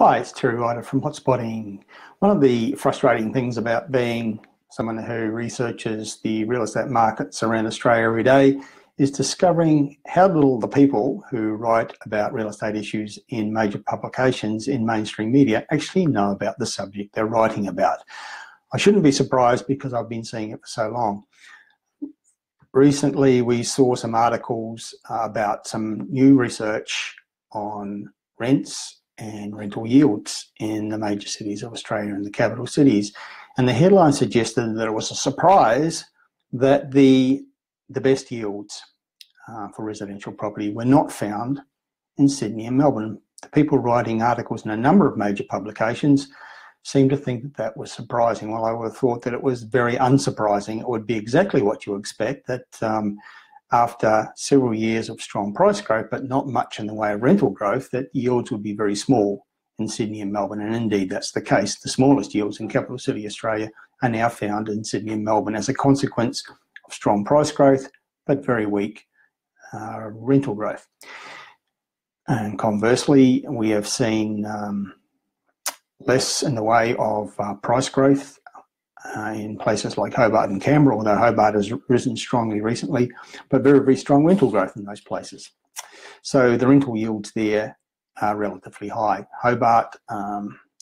Hi, it's Terry Ryder from Hotspotting. One of the frustrating things about being someone who researches the real estate markets around Australia every day is discovering how little the people who write about real estate issues in major publications in mainstream media actually know about the subject they're writing about. I shouldn't be surprised because I've been seeing it for so long. Recently, we saw some articles about some new research on rents and rental yields in the major cities of Australia and the capital cities. And the headline suggested that it was a surprise that the best yields for residential property were not found in Sydney and Melbourne. The people writing articles in a number of major publications seemed to think that that was surprising. Well, I would have thought that it was very unsurprising. It would be exactly what you expect, that after several years of strong price growth, but not much in the way of rental growth, that yields would be very small in Sydney and Melbourne. And indeed, that's the case. The smallest yields in capital city Australia are now found in Sydney and Melbourne as a consequence of strong price growth, but very weak rental growth. And conversely, we have seen less in the way of price growth in places like Hobart and Canberra, although Hobart has risen strongly recently, but very, very strong rental growth in those places. So the rental yields there are relatively high. Hobart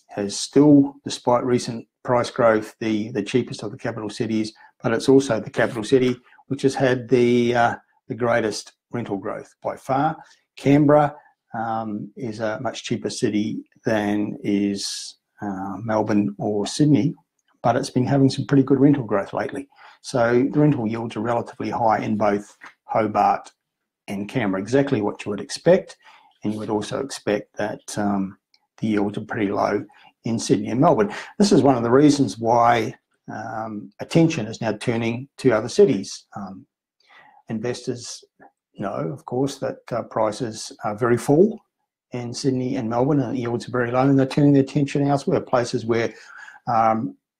has still, despite recent price growth, the cheapest of the capital cities, but it's also the capital city which has had the greatest rental growth by far. Canberra is a much cheaper city than is Melbourne or Sydney, but it's been having some pretty good rental growth lately. So the rental yields are relatively high in both Hobart and Canberra, exactly what you would expect. And you would also expect that the yields are pretty low in Sydney and Melbourne. This is one of the reasons why attention is now turning to other cities. Investors know, of course, that prices are very full in Sydney and Melbourne and yields are very low, and they're turning their attention elsewhere, places where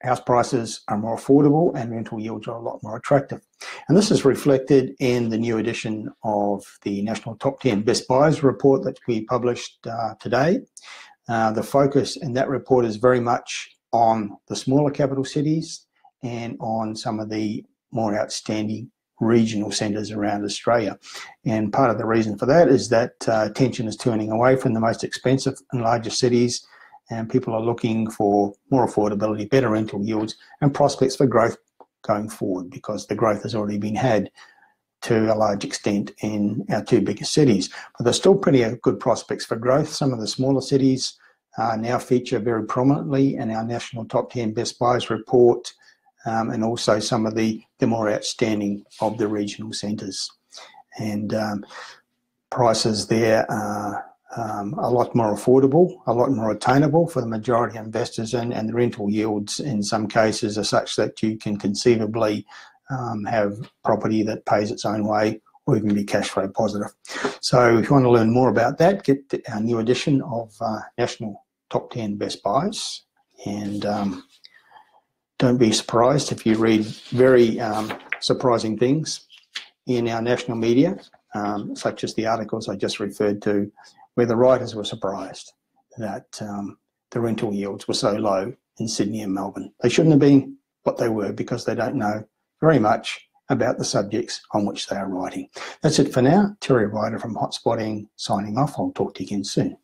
house prices are more affordable and rental yields are a lot more attractive. And this is reflected in the new edition of the National Top 10 Best Buys report that we published today. The focus in that report is very much on the smaller capital cities and on some of the more outstanding regional centres around Australia. And part of the reason for that is that attention is turning away from the most expensive and largest cities, and people are looking for more affordability, better rental yields, and prospects for growth going forward, because the growth has already been had to a large extent in our two biggest cities. But there's still pretty good prospects for growth. Some of the smaller cities now feature very prominently in our National Top 10 Best Buys report, and also some of the more outstanding of the regional centres. And prices there are a lot more affordable, a lot more attainable for the majority of investors, and the rental yields in some cases are such that you can conceivably have property that pays its own way or even be cash flow positive. So if you want to learn more about that, get our new edition of National Top 10 Best Buys, and don't be surprised if you read very surprising things in our national media, such as the articles I just referred to, where the writers were surprised that the rental yields were so low in Sydney and Melbourne. They shouldn't have been what they were because they don't know very much about the subjects on which they are writing. That's it for now. Terry Ryder from Hotspotting signing off. I'll talk to you again soon.